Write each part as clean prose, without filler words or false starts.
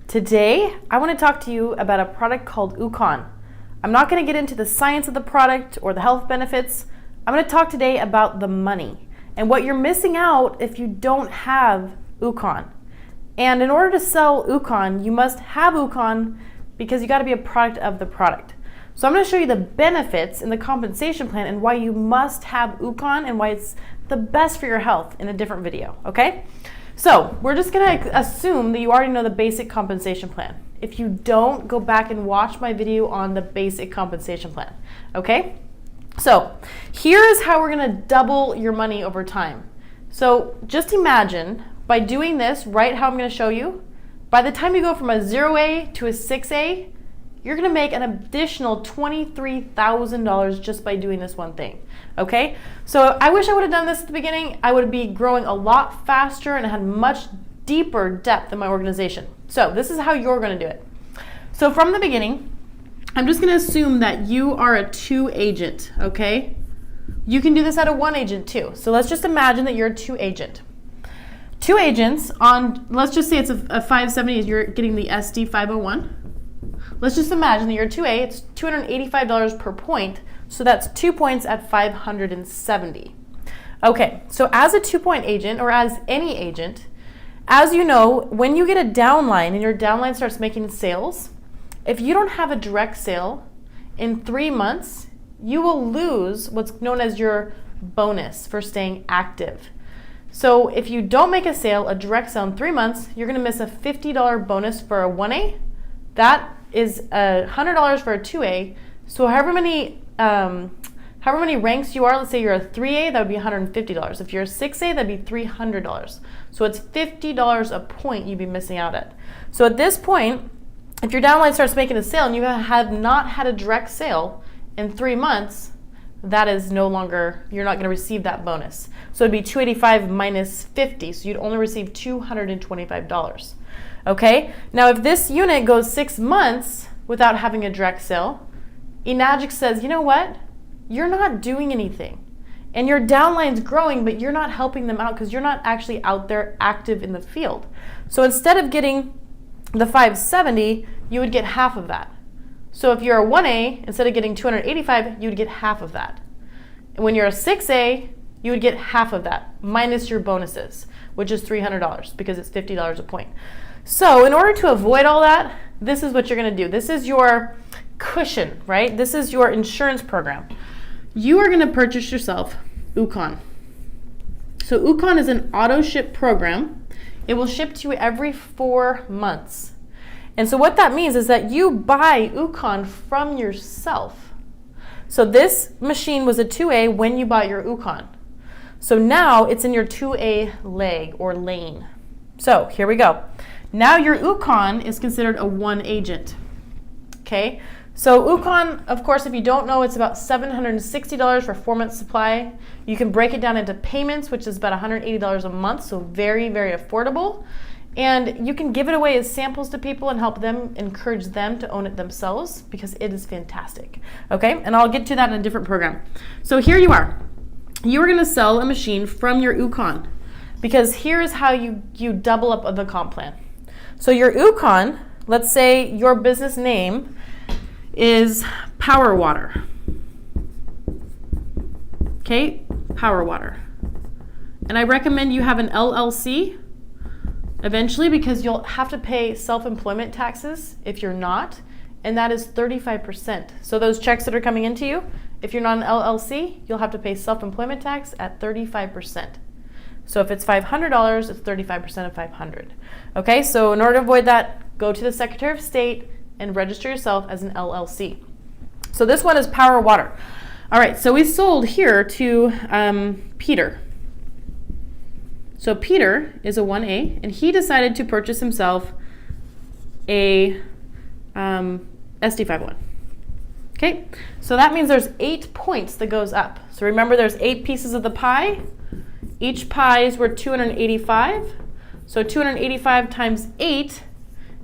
Today, I want to talk to you about a product called Ukon. I'm not going to get into the science of the product or the health benefits. I'm going to talk today about the money and what you're missing out if you don't have Ukon. And in order to sell Ukon, you must have Ukon because you got to be a product of the product. So I'm going to show you the benefits in the compensation plan and why you must have Ukon and why it's the best for your health in a different video, okay? So we're just going to assume that you already know the basic compensation plan. If you don't, go back and watch my video on the basic compensation plan, okay? So here is how we're going to double your money over time. So just imagine by doing this, right how I'm going to show you, by the time you go from a 0A to a 6A, you're going to make an additional $23,000 just by doing this one thing, okay? So I wish I would have done this at the beginning. I would be growing a lot faster and had much deeper depth in my organization. So this is how you're going to do it. So from the beginning, I'm just going to assume that you are a 2 agent, okay? You can do this at a 1 agent too. So let's just imagine that you're a 2 agent. 2 agents on, let's just say it's a 570, you're getting the SD 501. Let's just imagine that you're a 2A, it's $285 per point, so that's 2 points at 570. Okay, so as a 2-point agent, or as any agent, as you know, when you get a downline and your downline starts making sales, if you don't have a direct sale in 3 months, you will lose what's known as your bonus for staying active. So if you don't make a sale, a direct sale in 3 months, you're going to miss a $50 bonus for a 1A. That is $100 for a 2A. So however many ranks you are, let's say you're a 3A, that would be $150. If you're a 6A, that'd be $300. So it's $50 a point you'd be missing out at. So at this point, if your downline starts making a sale and you have not had a direct sale in 3 months, that is no longer, you're not going to receive that bonus. So it'd be 285 minus 50, so you'd only receive $225. Okay, now if this unit goes 6 months without having a direct sale, eNagic says, you know what? You're not doing anything. And your downline's growing, but you're not helping them out because you're not actually out there active in the field. So instead of getting the 570, you would get half of that. So if you're a 1A, instead of getting 285, you would get half of that. And when you're a 6A, you would get half of that, minus your bonuses, which is $300 because it's $50 a point. So in order to avoid all that, this is what you're going to do. This is your cushion, right? This is your insurance program. You are going to purchase yourself Ukon. So Ukon is an auto ship program. It will ship to you every 4 months. And so what that means is that you buy Ukon from yourself. So this machine was a 2A when you bought your Ukon. So now it's in your 2A leg or lane. So here we go. Now your Ukon is considered a 1 agent. Okay, so Ukon, of course, if you don't know, it's about $760 for a 4-month supply. You can break it down into payments, which is about $180 a month, so very, very affordable. And you can give it away as samples to people and help them, encourage them to own it themselves because it is fantastic. Okay, and I'll get to that in a different program. So here you are. You are going to sell a machine from your Ukon because here is how you double up the comp plan. So your Ukon, let's say your business name is Power Water. Okay, Power Water. And I recommend you have an LLC eventually because you'll have to pay self-employment taxes if you're not, and that is 35%. So those checks that are coming into you, if you're not an LLC, you'll have to pay self-employment tax at 35%. So if it's $500, it's 35% of $500. Okay, so in order to avoid that, go to the Secretary of State and register yourself as an LLC. So this one is Power Water. All right, so we sold here to Peter. So Peter is a 1A, and he decided to purchase himself a SD51. Okay, so that means there's 8 points that goes up. So remember there's 8 pieces of the pie. Each pie is worth 285. So 285 times 8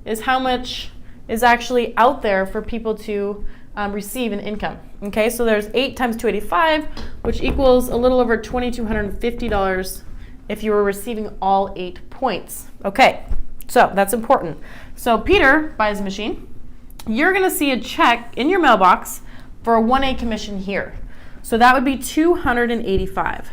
is how much is actually out there for people to receive in income. Okay, so there's 8 times 285, which equals a little over $2,250 if you were receiving all 8 points. Okay, So that's important. So Peter buys a machine. You're going to see a check in your mailbox for a 1A commission here. So that would be $285.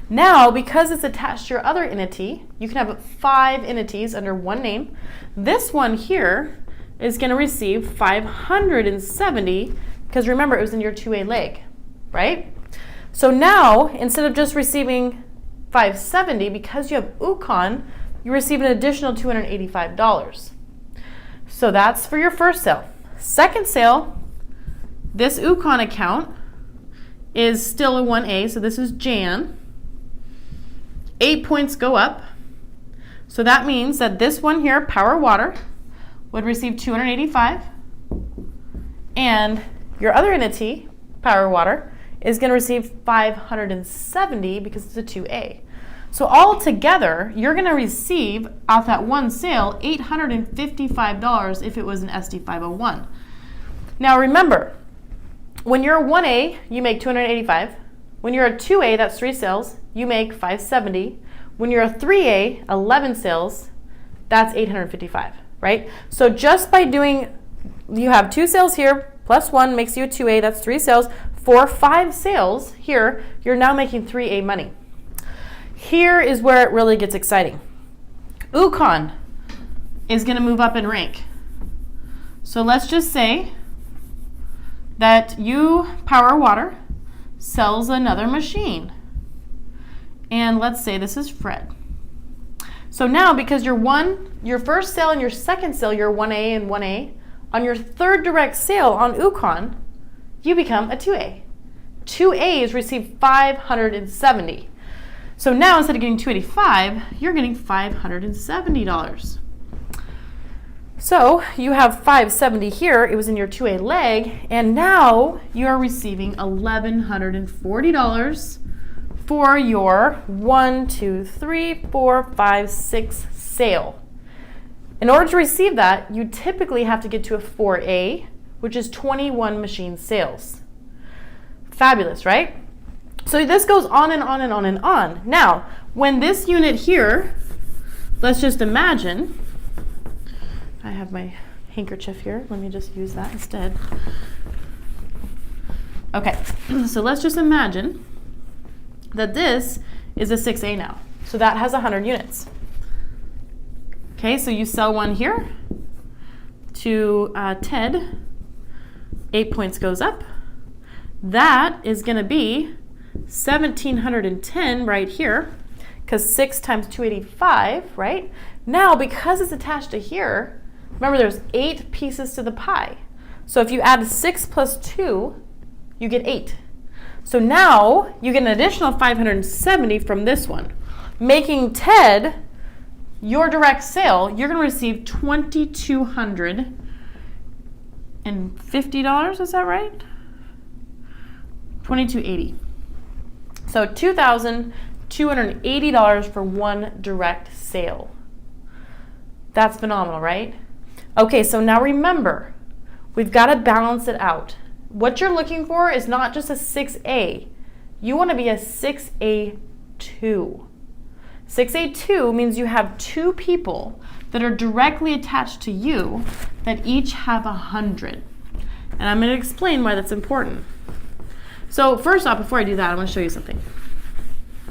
Now, because it's attached to your other entity, you can have 5 entities under one name. This one here is going to receive $570 because remember, it was in your 2A leg, right? So now, instead of just receiving $570, because you have Ukon, you receive an additional $285. So that's for your first sale. Second sale, this Ukon account is still a 1A, so this is Jan. 8 points go up. So that means that this one here, Power Water, would receive $285. And your other entity, Power Water, is going to receive $570 because it's a 2A. So all together, you're going to receive, off that one sale, $855 if it was an SD501. Now remember, when you're a 1A, you make $285. When you're a 2A, that's 3 sales, you make $570. When you're a 3A, 11 sales, that's $855, right? So just by doing, you have 2 sales here, plus 1 makes you a 2A, that's 3 sales. For 5 sales here, you're now making 3A money. Here is where it really gets exciting. Ukon is going to move up in rank. So let's just say that you, Power Water, sells another machine. And let's say this is Fred. So now, because your first sale and your second sale, you're 1A and 1A, on your third direct sale on Ukon, you become a 2A. 2A's receive $570. So now, instead of getting $285, you're getting $570. So you have $570 here. It was in your 2A leg, and now you are receiving $1,140 for your 1, 2, 3, 4, 5, 6 sale. In order to receive that, you typically have to get to a 4A, which is 21 machine sales. Fabulous, right? So this goes on and on and on and on. Now, when this unit here, let's just imagine, I have my handkerchief here. Let me just use that instead. Okay, so let's just imagine that this is a 6A now. So that has 100 units. Okay, so you sell one here to Ted. 8 points goes up. That is going to be 1,710 right here, because 6 times 285, right? Now, because it's attached to here, remember there's 8 pieces to the pie. So if you add 6 plus 2, you get 8. So now you get an additional 570 from this one, making Ted your direct sale. You're going to receive $2,250. Is that right? $2,280. So $2,280 for one direct sale. That's phenomenal, right? Okay, so now remember, we've got to balance it out. What you're looking for is not just a 6A. You want to be a 6A2. 6A2 means you have 2 people that are directly attached to you that each have 100. And I'm going to explain why that's important. So first off, before I do that, I want to show you something.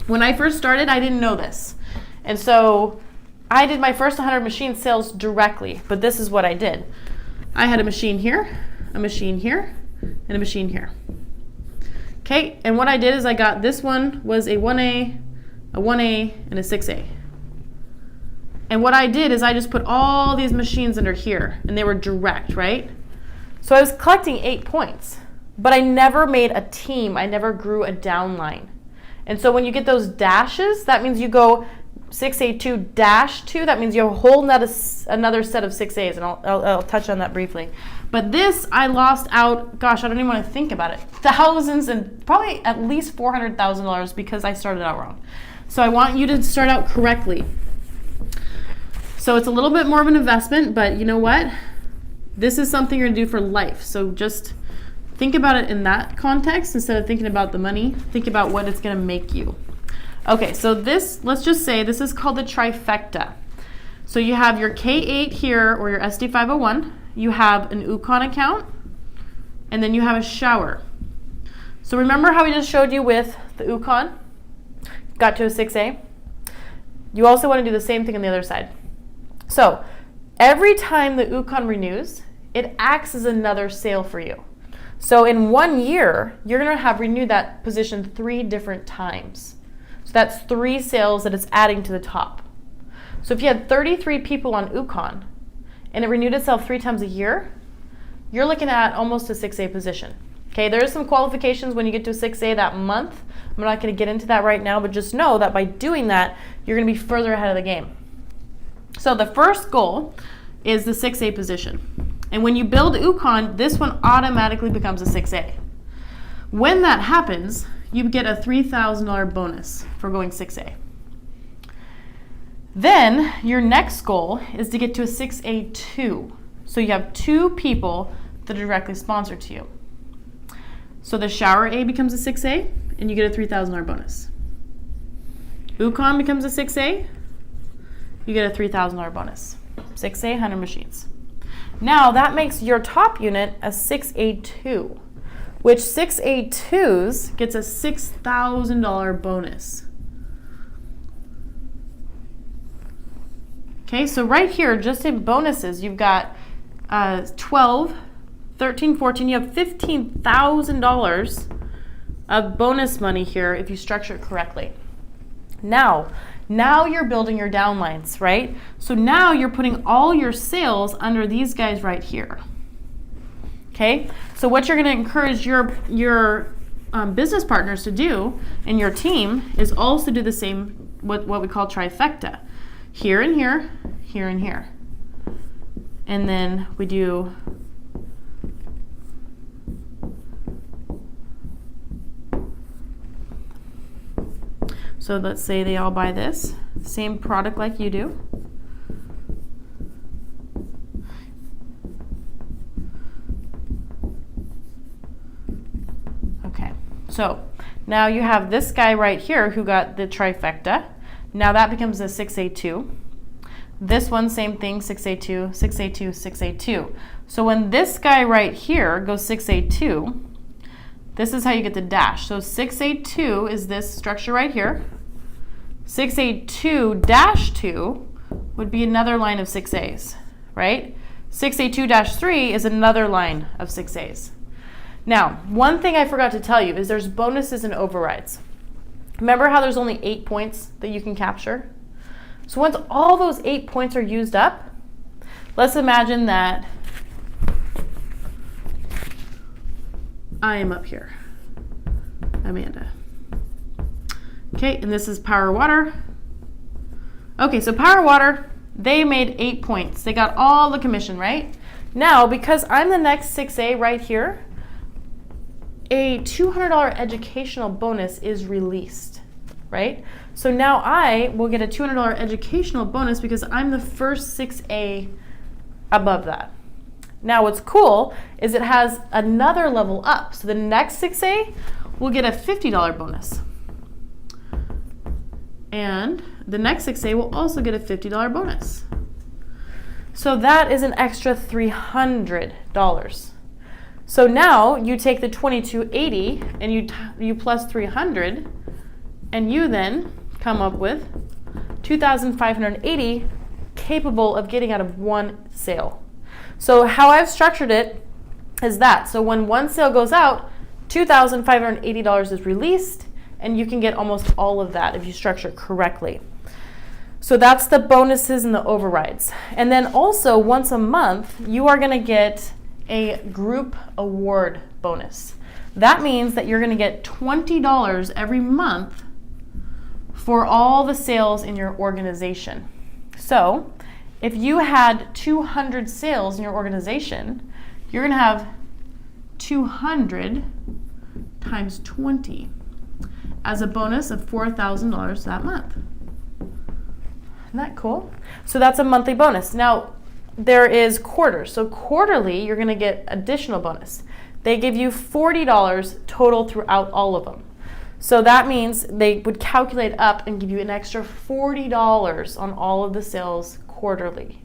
When I first started, I didn't know this. And so I did my first 100 machine sales directly, but this is what I did. I had a machine here, a machine here, and a machine here. Okay, and what I did is I got, this one was a 1A, a 1A, and a 6A. And what I did is I just put all these machines under here, and they were direct, right? So I was collecting 8 points, but I never made a team. I never grew a downline. And so when you get those dashes, that means you go 6A2-2. That means you have a whole another set of 6As, and I'll touch on that briefly. But this, I lost out, gosh, I don't even want to think about it, thousands and probably at least $400,000 because I started out wrong. So I want you to start out correctly. So it's a little bit more of an investment, but you know what? This is something you're going to do for life. So just think about it in that context instead of thinking about the money. Think about what it's going to make you. Okay, so this, let's just say this is called the trifecta. So you have your K8 here, or your SD501. You have an Ukon account, and then you have a shower. So remember how we just showed you with the Ukon? Got to a 6A. You also want to do the same thing on the other side. So every time the Ukon renews, it acts as another sale for you. So in 1 year, you're going to have renewed that position 3 different times. So that's 3 sales that it's adding to the top. So if you had 33 people on Ukon and it renewed itself 3 times a year, you're looking at almost a 6A position. Okay, there is some qualifications when you get to a 6A that month. I'm not going to get into that right now, but just know that by doing that, you're going to be further ahead of the game. So the first goal is the 6A position. And when you build Ukon, this one automatically becomes a 6A. When that happens, you get a $3,000 bonus for going 6A. Then your next goal is to get to a 6A2. So you have 2 people that are directly sponsored to you. So the shower A becomes a 6A, and you get a $3,000 bonus. Ukon becomes a 6A, you get a $3,000 bonus. 6A, 100 machines. Now that makes your top unit a 6A2, which 6A2s gets a $6,000 bonus. Okay, so right here, just in bonuses, you've got 12, 13, 14, you have $15,000 of bonus money here if you structure it correctly. Now you're building your downlines, right? So now you're putting all your sales under these guys right here. Okay, so what you're going to encourage your business partners to do and your team is also do the same, what we call trifecta. Here and here, here and here. And then we do so let's say they all buy this, same product like you do. Okay, so now you have this guy right here who got the trifecta. Now that becomes a 6A2. This one, same thing, 6A2, 6A2, 6A2. So when this guy right here goes 6A2, this is how you get the dash. So 6A2 is this structure right here. 6A2-2 would be another line of 6As, right? 6A2-3 is another line of 6As. Now, one thing I forgot to tell you is there's bonuses and overrides. Remember how there's only 8 points that you can capture? So once all those 8 points are used up, let's imagine that I am up here, Amanda. Okay, and this is Power Water. Okay, so Power Water, they made 8 points. They got all the commission, right? Now, because I'm the next 6A right here, a $200 educational bonus is released, right? So now I will get a $200 educational bonus because I'm the first 6A above that. Now what's cool is it has another level up. So the next 6A will get a $50 bonus. And the next 6A will also get a $50 bonus. So that is an extra $300. So now you take the 2280 and you plus 300, and you then come up with 2,580 capable of getting out of one sale. So how I've structured it is that. So when one sale goes out, $2,580 is released, and you can get almost all of that if you structure it correctly. So that's the bonuses and the overrides. And then also once a month, you are going to get a group award bonus. That means that you're going to get $20 every month for all the sales in your organization. So if you had 200 sales in your organization, you're going to have 200 times 20 as a bonus of $4,000 that month. Isn't that cool? So that's a monthly bonus. Now, there is quarters. So quarterly, you're going to get additional bonus. They give you $40 total throughout all of them. So that means they would calculate up and give you an extra $40 on all of the sales quarterly.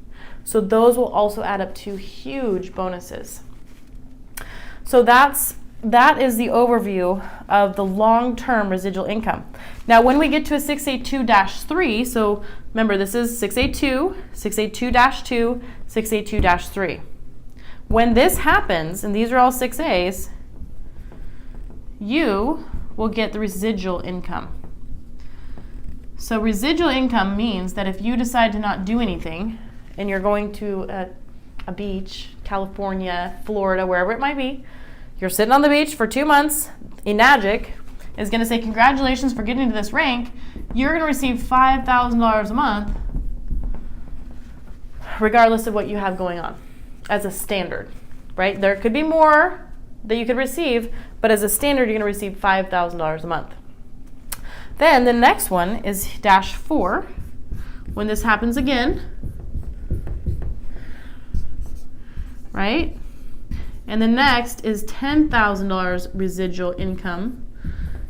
So those will also add up to huge bonuses. So that is the overview of the long-term residual income. Now, when we get to a 682-3, so remember this is 682, 682-2, 682-3. When this happens, and these are all 6As, you will get the residual income. So residual income means that if you decide to not do anything, and you're going to a beach, California, Florida, wherever it might be, you're sitting on the beach for 2 months, Enagic is going to say, congratulations for getting to this rank. You're going to receive $5,000 a month, regardless of what you have going on, as a standard, right? There could be more that you could receive, but as a standard, you're going to receive $5,000 a month. Then the next one is -4. When this happens again, right? And the next is $10,000 residual income.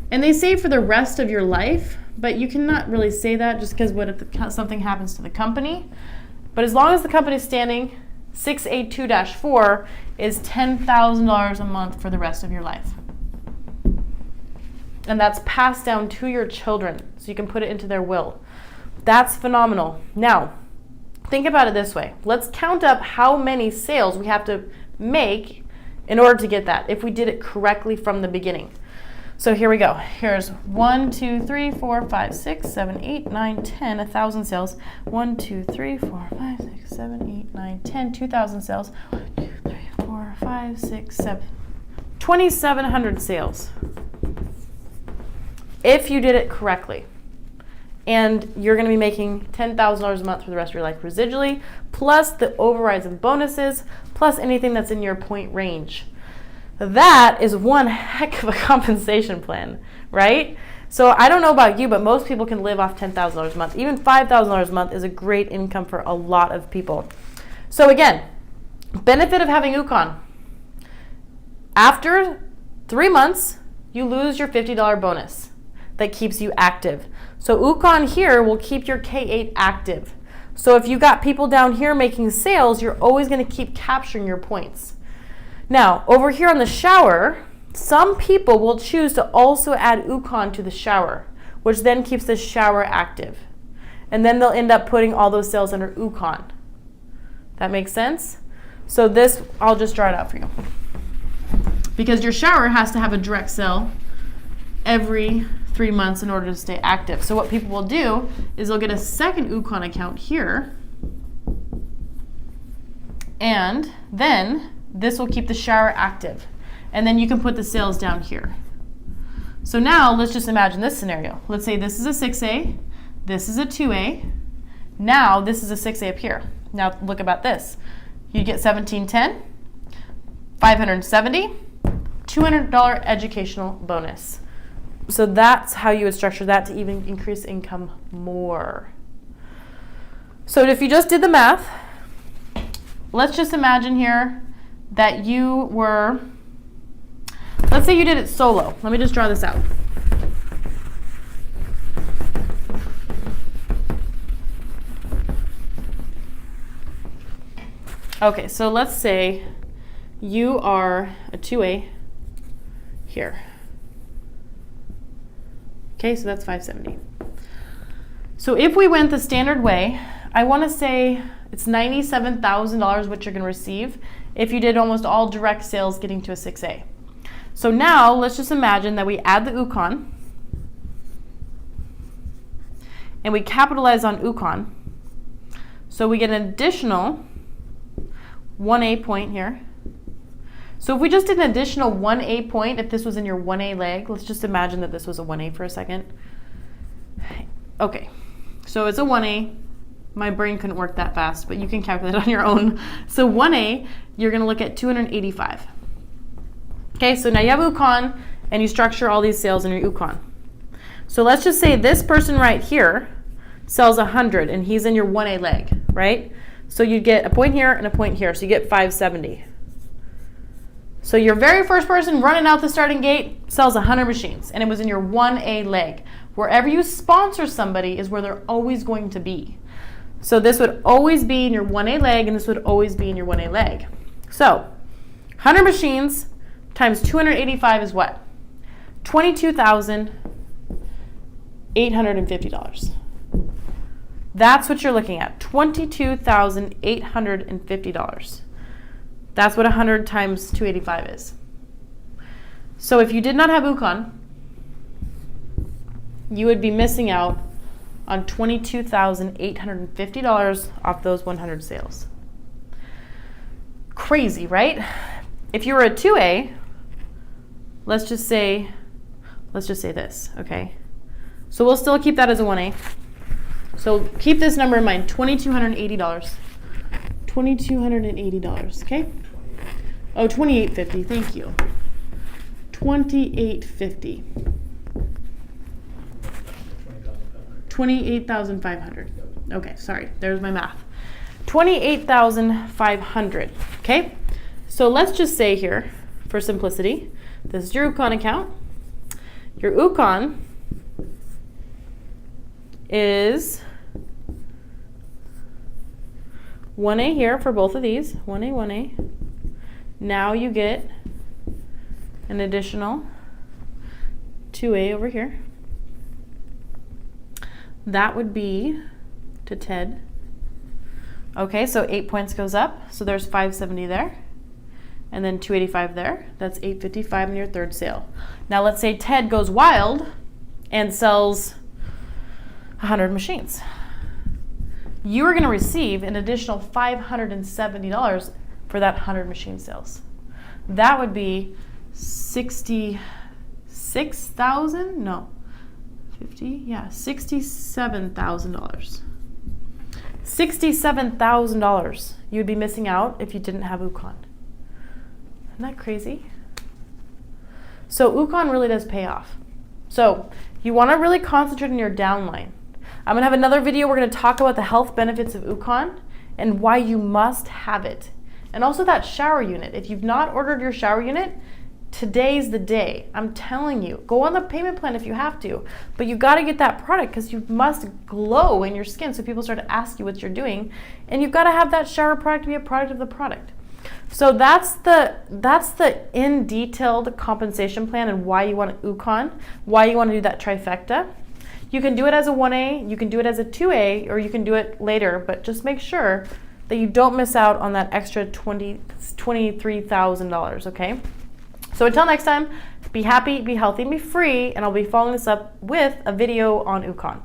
And they say for the rest of your life, but you cannot really say that just because what if something happens to the company. But as long as the company is standing, 682-4 is $10,000 a month for the rest of your life. And that's passed down to your children, so you can put it into their will. That's phenomenal. Now, think about it this way. Let's count up how many sales we have to make in order to get that, if we did it correctly from the beginning. So here we go. Here's 1, 2, 3, 4, 5, 6, 7, 8, 9, 10, 1,000 sales. 1, 2, 3, 4, 5, 6, 7, 8, 9, 10, 2,000 sales. 1, 2, 3, 4, 5, 6, 7, 2,700 sales. If you did it correctly. And you're going to be making $10,000 a month for the rest of your life residually, plus the overrides and bonuses, plus anything that's in your point range. That is one heck of a compensation plan, right? So I don't know about you, but most people can live off $10,000 a month. Even $5,000 a month is a great income for a lot of people. So again, benefit of having Ukon. After 3 months, you lose your $50 bonus that keeps you active. So Ukon here will keep your K8 active. So if you got people down here making sales, you're always going to keep capturing your points. Now, over here on the shower, some people will choose to also add Ukon to the shower, which then keeps the shower active. And then they'll end up putting all those sales under Ukon. That makes sense? So this, I'll just draw it out for you. Because your shower has to have a direct sale every 3 months in order to stay active. So what people will do is they'll get a second Ukon account here, and then this will keep the shower active. And then you can put the sales down here. So now let's just imagine this scenario. Let's say this is a 6A, this is a 2A, now this is a 6A up here. Now look about this. You get $1,710, $570, $200 educational bonus. So that's how you would structure that to even increase income more. So if you just did the math, let's just imagine here that you were, let's say you did it solo. Let me just draw this out. Okay, so let's say you are a 2A here. Okay, so that's 570. So if we went the standard way, I want to say it's $97,000 what you're going to receive if you did almost all direct sales getting to a 6A. So now let's just imagine that we add the Ukon and we capitalize on Ukon. So we get an additional 1A point here. So if we just did an additional 1A point, if this was in your 1A leg, let's just imagine that this was a 1A for a second. Okay, so it's a 1A. My brain couldn't work that fast, but you can calculate on your own. So 1A, you're going to look at 285. Okay, so now you have Ukon, and you structure all these sales in your Ukon. So let's just say this person right here sells 100, and he's in your 1A leg, right? So you get a point here and a point here, so you get 570. So your very first person running out the starting gate sells 100 machines, and it was in your 1A leg. Wherever you sponsor somebody is where they're always going to be. So this would always be in your 1A leg, and this would always be in your 1A leg. So 100 machines times 285 is what? $22,850. That's what you're looking at, $22,850. That's what 100 times 285 is. So if you did not have Ukon, you would be missing out on $22,850 off those 100 sales. Crazy, right? If you were a 2A, let's just say this, okay? So we'll still keep that as a 1A. So keep this number in mind, $2,280. $2,280, okay? Oh, $2,850, thank you. $2,850. $28,500. Okay, sorry, there's my math. $28,500, okay? So let's just say here, for simplicity, this is your Ukon account. Your Ukon is 1A here for both of these, 1A, 1A. Now you get an additional 2A over here. That would be to Ted. Okay, so 8 points goes up. So there's 570 there. And then 285 there. That's 855 in your third sale. Now let's say Ted goes wild and sells 100 machines. You are going to receive an additional $570 for that 100 machine sales. That would be $66,000? No. 50? Yeah, $67,000. $67,000 you would be missing out if you didn't have Ukon. Isn't that crazy? So Ukon really does pay off. So you want to really concentrate on your downline. I'm going to have another video. We're going to talk about the health benefits of Ukon and why you must have it. And also that shower unit. If you've not ordered your shower unit, today's the day. I'm telling you, go on the payment plan if you have to, but you got to get that product because you must glow in your skin so people start to ask you what you're doing, and you've got to have that shower product to be a product of the product. So that's the in detailed compensation plan and why you want Ukon, why you want to do that trifecta. You can do it as a 1A, you can do it as a 2A, or you can do it later, but just make sure that you don't miss out on that extra $23,000, okay? So until next time, be happy, be healthy, and be free, and I'll be following this up with a video on Ukon.